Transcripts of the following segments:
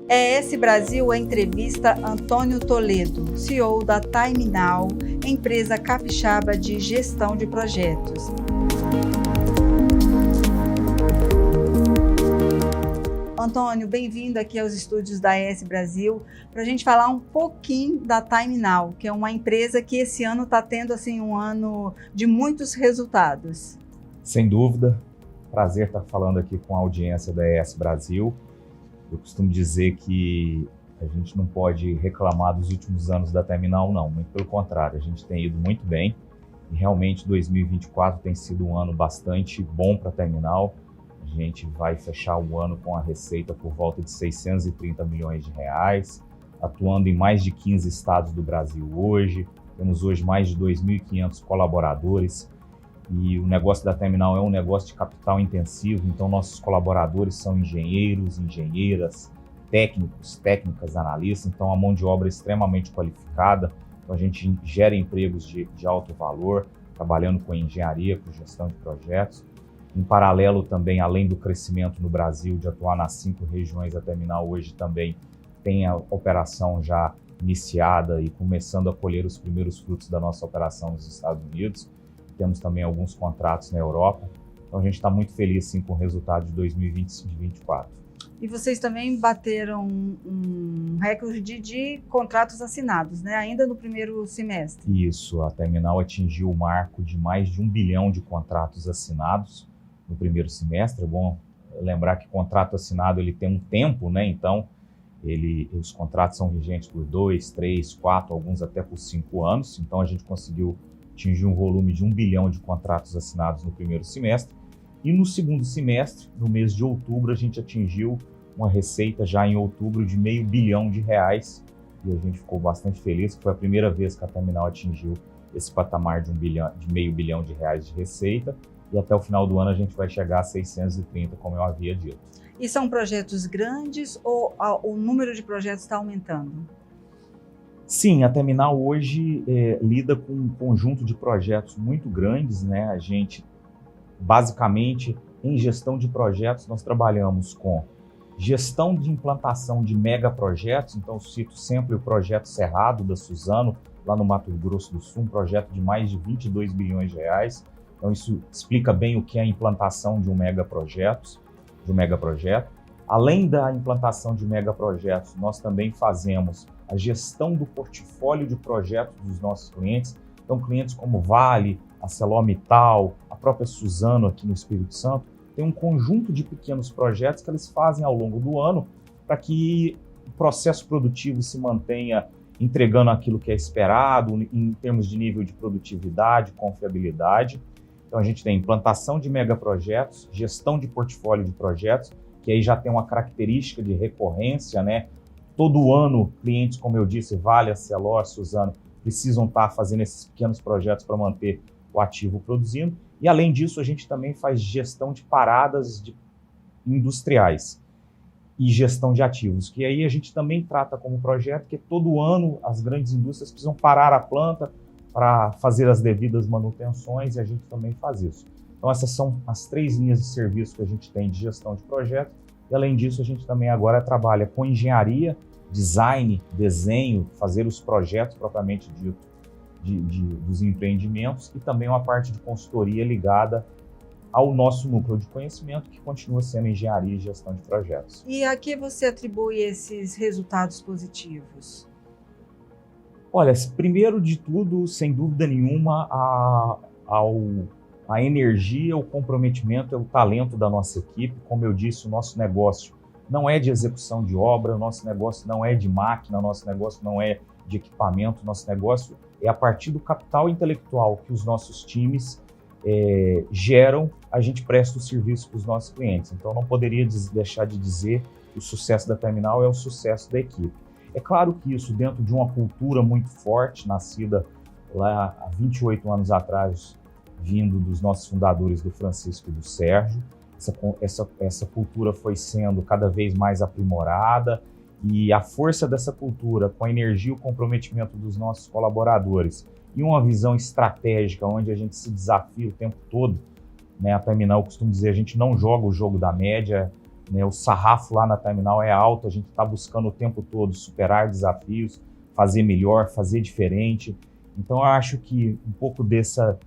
ES Brasil entrevista Antônio Toledo, CEO da Time Now, empresa capixaba de gestão de projetos. Antônio, bem-vindo aqui aos estúdios da ES Brasil para a gente falar um pouquinho da Time Now, que é uma empresa que esse ano está tendo assim, um ano de muitos resultados. Sem dúvida, prazer estar falando aqui com a audiência da ES Brasil. Eu costumo dizer que a gente não pode reclamar dos últimos anos da Time Now, não, muito pelo contrário, a gente tem ido muito bem e realmente 2024 tem sido um ano bastante bom para a Time Now. A gente vai fechar o ano com a receita por volta de 630 milhões de reais, atuando em mais de 15 estados do Brasil hoje. Temos hoje mais de 2.500 colaboradores e o negócio da Time Now é um negócio de capital intensivo, então nossos colaboradores são engenheiros, engenheiras, técnicos, técnicas, analistas, então a mão de obra é extremamente qualificada. Então a gente gera empregos de alto valor, trabalhando com engenharia, com gestão de projetos. Em paralelo também, além do crescimento no Brasil, de atuar nas 5 regiões, a Time Now hoje também tem a operação já iniciada e começando a colher os primeiros frutos da nossa operação nos Estados Unidos. Temos também alguns contratos na Europa. Então a gente está muito feliz sim, com o resultado de 2024. E vocês também bateram um recorde de contratos assinados, né? Ainda no primeiro semestre. Isso, a Time Now atingiu o marco de mais de 1 bilhão de contratos assinados no primeiro semestre. É bom lembrar que contrato assinado ele tem um tempo, né? Então, os contratos são vigentes por 2, 3, 4, alguns até por 5 anos. Então, a gente conseguiu atingir um volume de 1 bilhão de contratos assinados no primeiro semestre. E no segundo semestre, no mês de outubro, a gente atingiu uma receita já em outubro de R$500 milhão. E a gente ficou bastante feliz, que foi a primeira vez que a Time Now atingiu esse patamar de R$500 milhão de receita. E até o final do ano a gente vai chegar a 630, como eu havia dito. E são projetos grandes ou o número de projetos está aumentando? Sim, a Time Now hoje lida com um conjunto de projetos muito grandes, né? A gente, basicamente, em gestão de projetos, nós trabalhamos com gestão de implantação de megaprojetos. Então, eu cito sempre o projeto Cerrado da Suzano, lá no Mato Grosso do Sul, um projeto de mais de R$22 bilhões. Então, isso explica bem o que é a implantação de um megaprojeto. Além da implantação de megaprojetos, nós também fazemos a gestão do portfólio de projetos dos nossos clientes. Então, clientes como Vale, ArcelorMittal, a própria Suzano aqui no Espírito Santo, tem um conjunto de pequenos projetos que eles fazem ao longo do ano para que o processo produtivo se mantenha entregando aquilo que é esperado em termos de nível de produtividade, confiabilidade. Então, a gente tem implantação de megaprojetos, gestão de portfólio de projetos, que aí já tem uma característica de recorrência, né? Todo ano, clientes, como eu disse, Vale, Arcelor, Suzano, precisam estar fazendo esses pequenos projetos para manter o ativo produzindo. E, além disso, a gente também faz gestão de paradas industriais e gestão de ativos, que aí a gente também trata como projeto, que todo ano as grandes indústrias precisam parar a planta para fazer as devidas manutenções e a gente também faz isso. Então, essas são as 3 linhas de serviço que a gente tem de gestão de projetos. E, além disso, a gente também agora trabalha com engenharia, design, desenho, fazer os projetos propriamente dito dos empreendimentos e também uma parte de consultoria ligada ao nosso núcleo de conhecimento, que continua sendo engenharia e gestão de projetos. E a que você atribui esses resultados positivos? Olha, primeiro de tudo, sem dúvida nenhuma, a energia, o comprometimento e o talento da nossa equipe. Como eu disse, o nosso negócio não é de execução de obra, o nosso negócio não é de máquina, o nosso negócio não é de equipamento, o nosso negócio é a partir do capital intelectual que os nossos times geram, a gente presta o serviço para os nossos clientes. Então, não poderia deixar de dizer que o sucesso da Time Now é o sucesso da equipe. É claro que isso dentro de uma cultura muito forte, nascida lá há 28 anos atrás, vindo dos nossos fundadores, do Francisco e do Sérgio. Essa cultura foi sendo cada vez mais aprimorada e a força dessa cultura, com a energia e o comprometimento dos nossos colaboradores e uma visão estratégica onde a gente se desafia o tempo todo, né? A Time Now, eu costumo dizer, a gente não joga o jogo da média, né? O sarrafo lá na Terminal é alto, a gente está buscando o tempo todo superar desafios, fazer melhor, fazer diferente. Então eu acho que um pouco dessa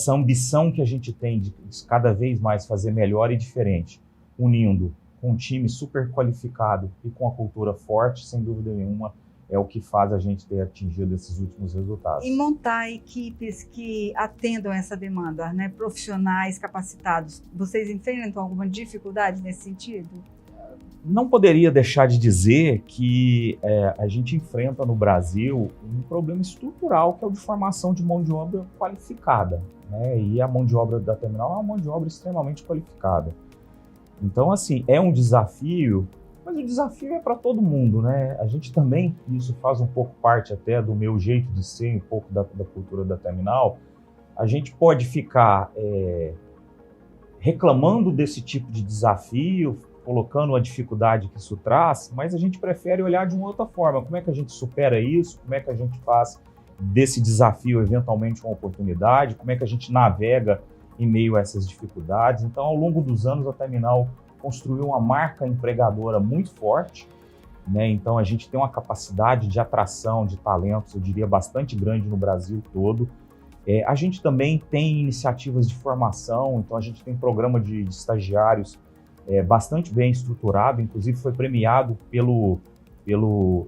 ambição que a gente tem de cada vez mais fazer melhor e diferente, unindo com um time super qualificado e com a cultura forte, sem dúvida nenhuma, é o que faz a gente ter atingido esses últimos resultados. E montar equipes que atendam essa demanda, né? Profissionais capacitados. Vocês enfrentam alguma dificuldade nesse sentido? Não poderia deixar de dizer que a gente enfrenta no Brasil um problema estrutural, que é o de formação de mão de obra qualificada, né? E a mão de obra da Terminal é uma mão de obra extremamente qualificada. Então, assim, é um desafio, mas o desafio é para todo mundo, né? A gente também, isso faz um pouco parte até do meu jeito de ser, um pouco da cultura da Terminal, a gente pode ficar reclamando desse tipo de desafio, colocando a dificuldade que isso traz, mas a gente prefere olhar de uma outra forma. Como é que a gente supera isso? Como é que a gente faz desse desafio eventualmente uma oportunidade? Como é que a gente navega em meio a essas dificuldades? Então, ao longo dos anos, a Terminal construiu uma marca empregadora muito forte, né? Então, a gente tem uma capacidade de atração de talentos, eu diria, bastante grande no Brasil todo. A gente também tem iniciativas de formação, então a gente tem programa de estagiários bastante bem estruturado, inclusive foi premiado pelo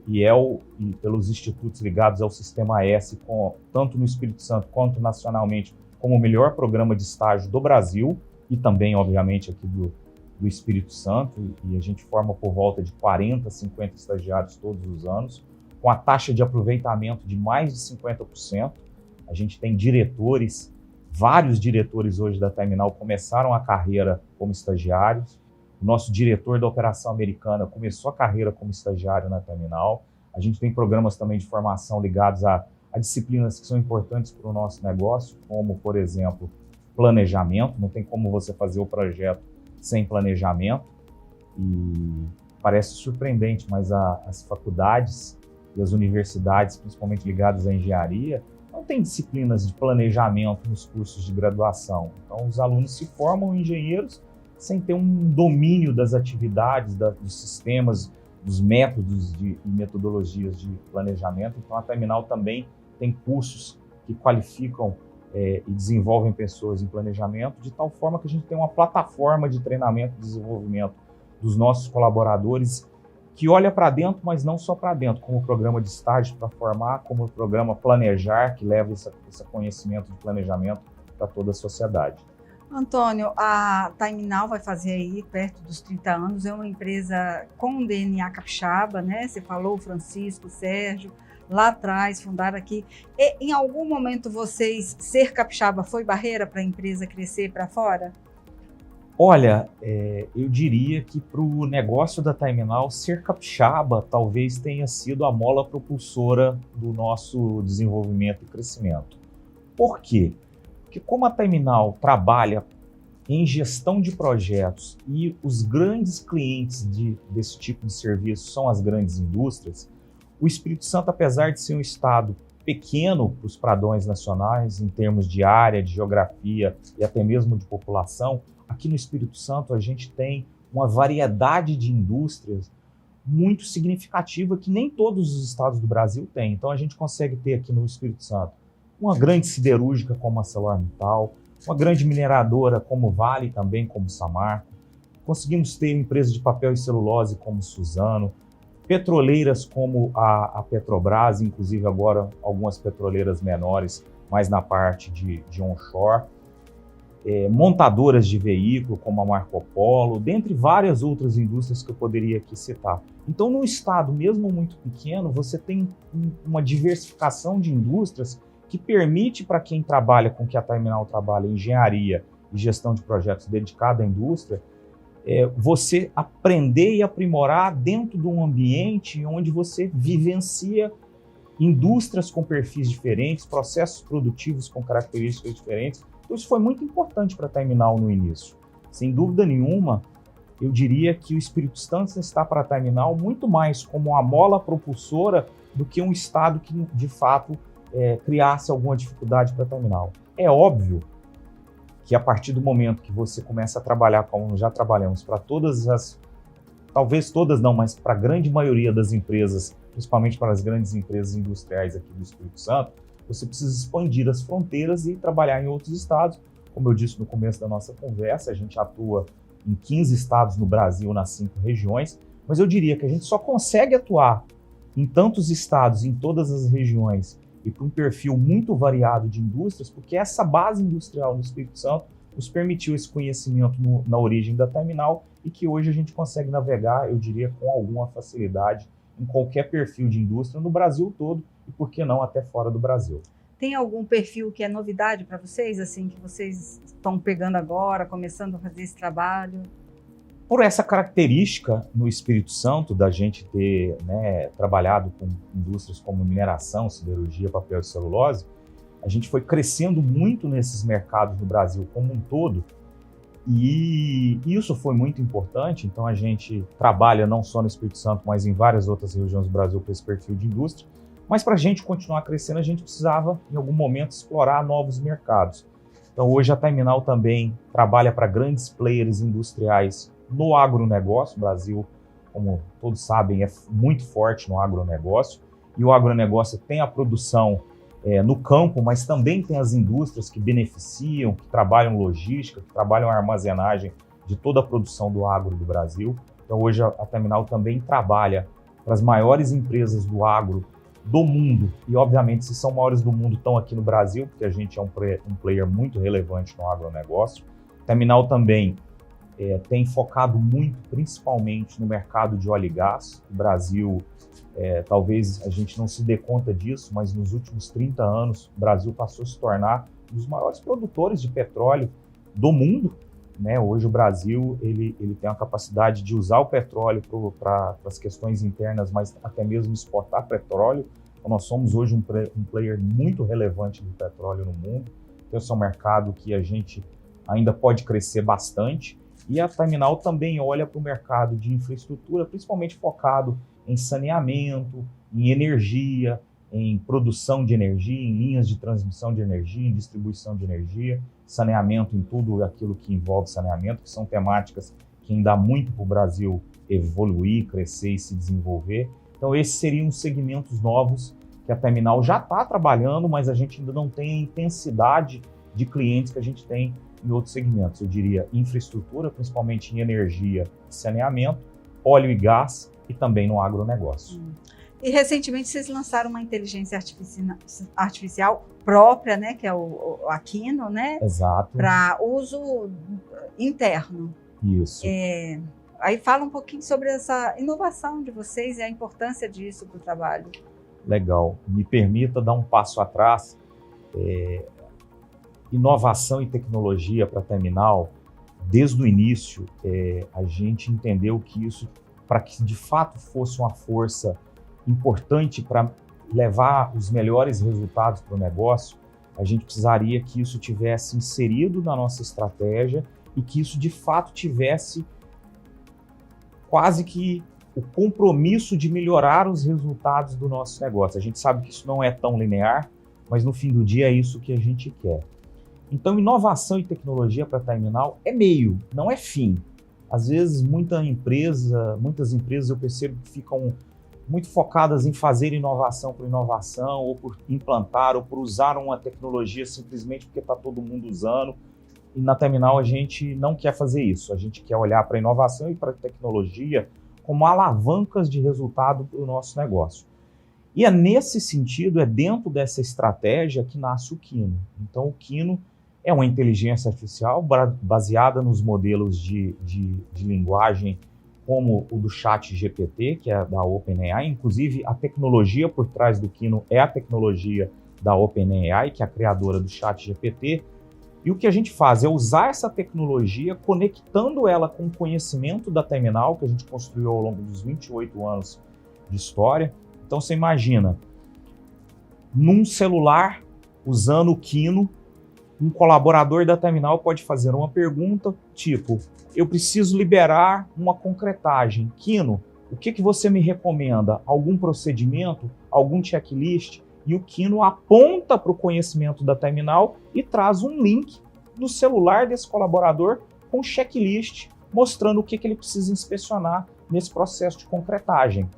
IEL e pelos institutos ligados ao Sistema S, tanto no Espírito Santo quanto nacionalmente, como o melhor programa de estágio do Brasil e também, obviamente, aqui do Espírito Santo, e a gente forma por volta de 40, 50 estagiários todos os anos, com a taxa de aproveitamento de mais de 50%. A gente tem diretores, vários diretores hoje da Terminal começaram a carreira como estagiários. O nosso diretor da operação americana começou a carreira como estagiário na Terminal. A gente tem programas também de formação ligados a disciplinas que são importantes para o nosso negócio, como, por exemplo, planejamento. Não tem como você fazer o projeto sem planejamento. E parece surpreendente, mas as faculdades e as universidades, principalmente ligadas à engenharia, não tem disciplinas de planejamento nos cursos de graduação. Então, os alunos se formam engenheiros sem ter um domínio das atividades, dos sistemas, dos métodos e metodologias de planejamento. Então, a Terminal também tem cursos que qualificam e desenvolvem pessoas em planejamento, de tal forma que a gente tem uma plataforma de treinamento e desenvolvimento dos nossos colaboradores que olha para dentro, mas não só para dentro, como o programa de estágio para formar, como o programa Planejar, que leva esse conhecimento de planejamento para toda a sociedade. Antônio, a Terminal vai fazer aí perto dos 30 anos, é uma empresa com DNA capixaba, né? Você falou, Francisco, Sérgio, lá atrás, fundaram aqui. E, em algum momento, ser capixaba foi barreira para a empresa crescer para fora? Olha, eu diria que para o negócio da Terminal, ser capixaba talvez tenha sido a mola propulsora do nosso desenvolvimento e crescimento. Por quê? Porque como a Terminal trabalha em gestão de projetos e os grandes clientes desse tipo de serviço são as grandes indústrias, o Espírito Santo, apesar de ser um estado pequeno para os padrões nacionais, em termos de área, de geografia e até mesmo de população, aqui no Espírito Santo a gente tem uma variedade de indústrias muito significativa que nem todos os estados do Brasil têm. Então a gente consegue ter aqui no Espírito Santo uma grande siderúrgica como a ArcelorMittal, uma grande mineradora como Vale, também como Samarco. Conseguimos ter empresas de papel e celulose como Suzano, petroleiras como a Petrobras, inclusive agora algumas petroleiras menores, mais na parte de onshore, montadoras de veículo como a Marco Polo, dentre várias outras indústrias que eu poderia aqui citar. Então, num estado mesmo muito pequeno, você tem uma diversificação de indústrias que permite para quem trabalha com que a Terminal trabalha, engenharia e gestão de projetos dedicada à indústria, você aprender e aprimorar dentro de um ambiente onde você vivencia indústrias com perfis diferentes, processos produtivos com características diferentes. Então, isso foi muito importante para a Terminal no início. Sem dúvida nenhuma, eu diria que o Espírito Santo está para a Terminal muito mais como uma mola propulsora do que um estado que, de fato, criasse alguma dificuldade para a Terminal. É óbvio que a partir do momento que você começa a trabalhar, como já trabalhamos, para todas talvez todas não, mas para a grande maioria das empresas, principalmente para as grandes empresas industriais aqui do Espírito Santo, você precisa expandir as fronteiras e trabalhar em outros estados. Como eu disse no começo da nossa conversa, a gente atua em 15 estados no Brasil, nas 5 regiões, mas eu diria que a gente só consegue atuar em tantos estados, em todas as regiões, e com um perfil muito variado de indústrias, porque essa base industrial no Espírito Santo nos permitiu esse conhecimento na origem da terminal e que hoje a gente consegue navegar, eu diria, com alguma facilidade em qualquer perfil de indústria no Brasil todo e, por que não, até fora do Brasil. Tem algum perfil que é novidade para vocês, assim, que vocês estão pegando agora, começando a fazer esse trabalho? Por essa característica no Espírito Santo da gente ter, né, trabalhado com indústrias como mineração, siderurgia, papel e celulose, a gente foi crescendo muito nesses mercados no Brasil como um todo, e isso foi muito importante. Então a gente trabalha não só no Espírito Santo, mas em várias outras regiões do Brasil com esse perfil de indústria. Mas para a gente continuar crescendo, a gente precisava, em algum momento, explorar novos mercados. Então hoje a Terminal também trabalha para grandes players industriais no agronegócio. O Brasil, como todos sabem, é muito forte no agronegócio. E o agronegócio tem a produção no campo, mas também tem as indústrias que beneficiam, que trabalham logística, que trabalham a armazenagem de toda a produção do agro do Brasil. Então hoje a Terminal também trabalha para as maiores empresas do agro do mundo, e obviamente se são maiores do mundo estão aqui no Brasil, porque a gente é um player muito relevante no agronegócio. A Terminal também tem focado muito, principalmente no mercado de óleo e gás. O Brasil, talvez a gente não se dê conta disso, mas nos últimos 30 anos o Brasil passou a se tornar um dos maiores produtores de petróleo do mundo, né? Hoje o Brasil ele tem a capacidade de usar o petróleo para as questões internas, mas até mesmo exportar petróleo. Então nós somos hoje um player muito relevante do petróleo no mundo. Então esse é um mercado que a gente ainda pode crescer bastante. E a Terminal também olha para o mercado de infraestrutura, principalmente focado em saneamento, em energia, em produção de energia, em linhas de transmissão de energia, em distribuição de energia, saneamento, em tudo aquilo que envolve saneamento, que são temáticas que ainda há muito para o Brasil evoluir, crescer e se desenvolver. Então esses seriam os segmentos novos que a Terminal já está trabalhando, mas a gente ainda não tem a intensidade de clientes que a gente tem em outros segmentos. Eu diria infraestrutura, principalmente em energia e saneamento, óleo e gás e também no agronegócio. E recentemente vocês lançaram uma inteligência artificial própria, né, que é o Aquino, né? Exato. Para uso interno. Isso. Aí fala um pouquinho sobre essa inovação de vocês e a importância disso para o trabalho. Legal. Me permita dar um passo atrás. Inovação e tecnologia para a Terminal, desde o início, a gente entendeu que isso, para que de fato fosse uma força importante para levar os melhores resultados para o negócio, a gente precisaria que isso tivesse inserido na nossa estratégia e que isso de fato tivesse quase que o compromisso de melhorar os resultados do nosso negócio. A gente sabe que isso não é tão linear, mas no fim do dia é isso que a gente quer. Então, inovação e tecnologia para a Terminal é meio, não é fim. Às vezes, muitas empresas eu percebo que ficam muito focadas em fazer inovação por inovação, ou por implantar, ou por usar uma tecnologia simplesmente porque está todo mundo usando. E na Terminal a gente não quer fazer isso. A gente quer olhar para a inovação e para a tecnologia como alavancas de resultado para o nosso negócio. E é nesse sentido, é dentro dessa estratégia que nasce o Quino. Então, o Quino é uma inteligência artificial baseada nos modelos de linguagem como o do ChatGPT, que é da OpenAI. Inclusive, a tecnologia por trás do Quino é a tecnologia da OpenAI, que é a criadora do ChatGPT. E o que a gente faz é usar essa tecnologia, conectando ela com o conhecimento da Terminal, que a gente construiu ao longo dos 28 anos de história. Então, você imagina, num celular, usando o Quino, um colaborador da Terminal pode fazer uma pergunta, tipo, eu preciso liberar uma concretagem. Quino, o que você me recomenda? Algum procedimento? Algum checklist? E o Quino aponta para o conhecimento da Terminal e traz um link no celular desse colaborador com checklist, mostrando o que ele precisa inspecionar nesse processo de concretagem.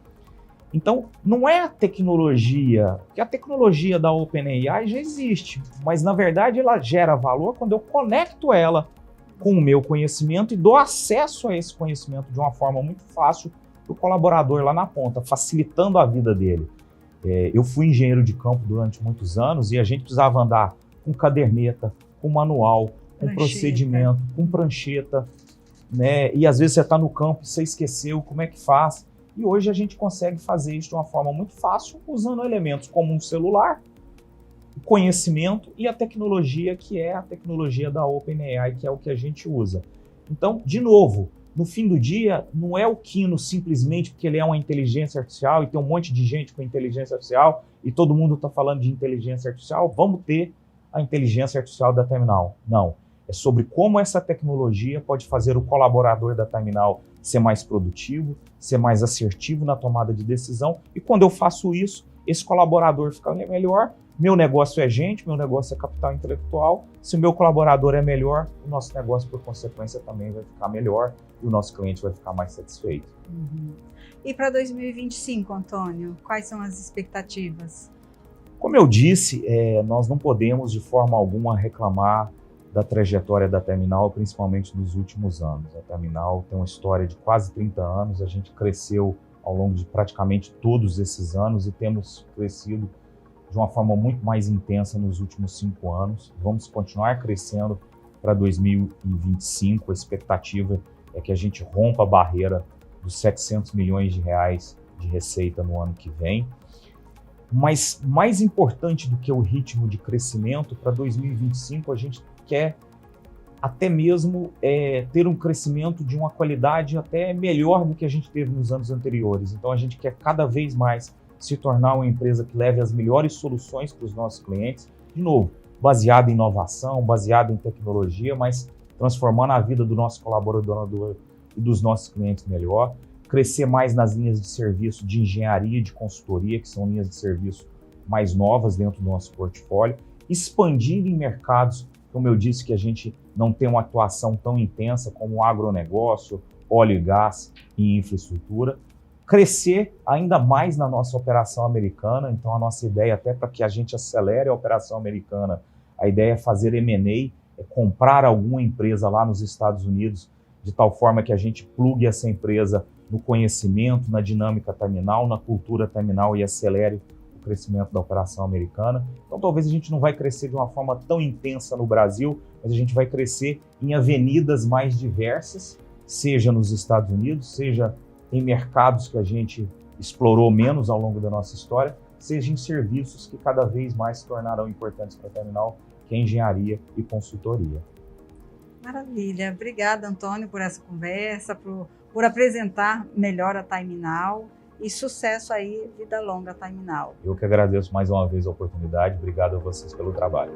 Então, não é a tecnologia, porque a tecnologia da OpenAI já existe, mas na verdade ela gera valor quando eu conecto ela com o meu conhecimento e dou acesso a esse conhecimento de uma forma muito fácil para o colaborador lá na ponta, facilitando a vida dele. Eu fui engenheiro de campo durante muitos anos e a gente precisava andar com caderneta, com manual, com procedimento, com prancheta, né? E às vezes você está no campo e você esqueceu como é que faz. E hoje a gente consegue fazer isso de uma forma muito fácil, usando elementos como um celular, o conhecimento e a tecnologia, que é a tecnologia da OpenAI, que é o que a gente usa. Então, de novo, no fim do dia, não é o Kino simplesmente porque ele é uma inteligência artificial e tem um monte de gente com inteligência artificial e todo mundo está falando de inteligência artificial, vamos ter a inteligência artificial da Terminal. Não. É sobre como essa tecnologia pode fazer o colaborador da Terminal ser mais produtivo, ser mais assertivo na tomada de decisão. E quando eu faço isso, esse colaborador fica melhor. Meu negócio é gente, meu negócio é capital intelectual. Se o meu colaborador é melhor, o nosso negócio, por consequência, também vai ficar melhor e o nosso cliente vai ficar mais satisfeito. Uhum. E para 2025, Antônio, quais são as expectativas? Como eu disse, nós não podemos de forma alguma reclamar da trajetória da Terminal, principalmente nos últimos anos. A Terminal tem uma história de quase 30 anos, a gente cresceu ao longo de praticamente todos esses anos e temos crescido de uma forma muito mais intensa nos últimos 5 anos. Vamos continuar crescendo para 2025, a expectativa é que a gente rompa a barreira dos 700 milhões de reais de receita no ano que vem. Mas mais importante do que o ritmo de crescimento, para 2025 a gente quer até mesmo ter um crescimento de uma qualidade até melhor do que a gente teve nos anos anteriores. Então a gente quer cada vez mais se tornar uma empresa que leve as melhores soluções para os nossos clientes, de novo, baseada em inovação, baseada em tecnologia, mas transformando a vida do nosso colaborador e dos nossos clientes melhor, crescer mais nas linhas de serviço de engenharia e de consultoria, que são linhas de serviço mais novas dentro do nosso portfólio, expandir em mercados, como eu disse, que a gente não tem uma atuação tão intensa como o agronegócio, óleo e gás e infraestrutura, crescer ainda mais na nossa operação americana. Então a nossa ideia, até para que a gente acelere a operação americana, a ideia é fazer M&A, é comprar alguma empresa lá nos Estados Unidos, de tal forma que a gente plugue essa empresa no conhecimento, na dinâmica terminal, na cultura terminal e acelere o crescimento da operação americana. Então talvez a gente não vai crescer de uma forma tão intensa no Brasil, mas a gente vai crescer em avenidas mais diversas, seja nos Estados Unidos, seja em mercados que a gente explorou menos ao longo da nossa história, seja em serviços que cada vez mais se tornarão importantes para a Terminal, que é engenharia e consultoria. Maravilha. Obrigada, Antônio, por essa conversa, por apresentar melhor a Terminal e sucesso aí, vida longa a Terminal. Eu que agradeço mais uma vez a oportunidade. Obrigado a vocês pelo trabalho.